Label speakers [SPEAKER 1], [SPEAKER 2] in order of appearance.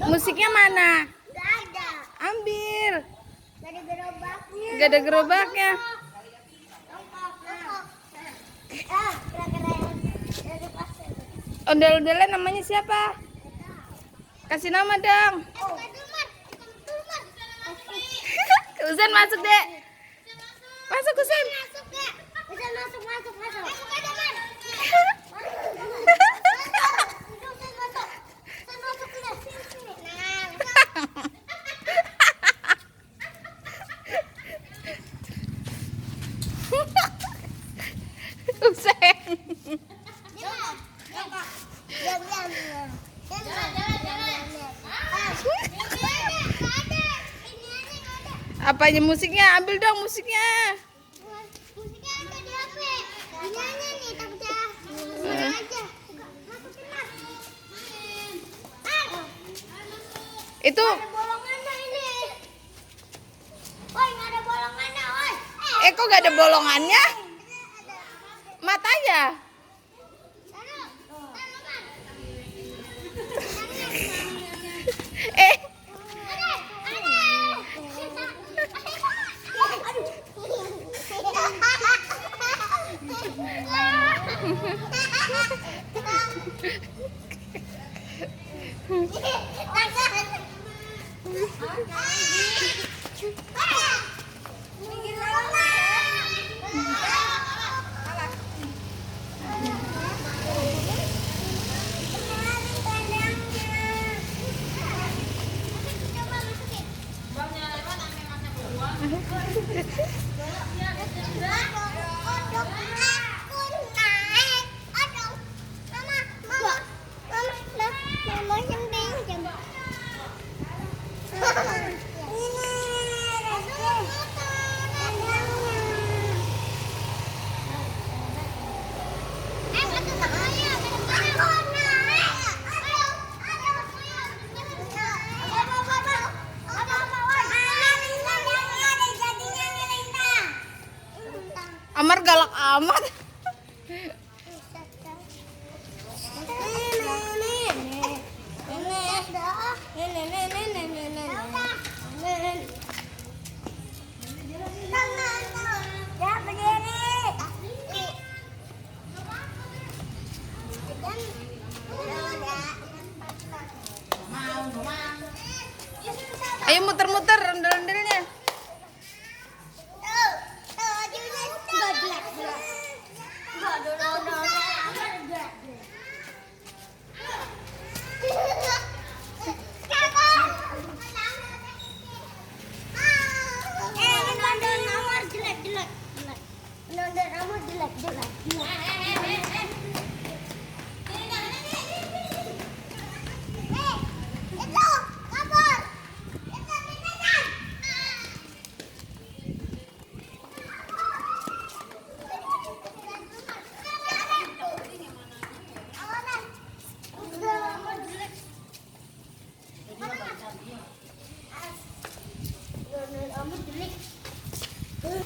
[SPEAKER 1] Musiknya mana?
[SPEAKER 2] Gak ada.
[SPEAKER 1] Ambil.
[SPEAKER 2] Gak ada gerobaknya.
[SPEAKER 1] Gak ada gerobaknya. Ondel-ondelnya namanya siapa? Kasih nama dong. Usen masuk deh. Masuk Usen.
[SPEAKER 2] Masuk.
[SPEAKER 1] Usen. Apanya musiknya? Ambil dong musiknya.
[SPEAKER 2] Musiknya ada di HP. Ini aja nih, takutnya mana aja.
[SPEAKER 1] Itu
[SPEAKER 2] Ada bolongannya ini. Woi, nggak ada bolongannya, woi.
[SPEAKER 1] kok gak ada bolongannya? Mata ya? Eh, Amar galak amat. Ayo muter-muter ondel-ondelnya.
[SPEAKER 2] Jelek.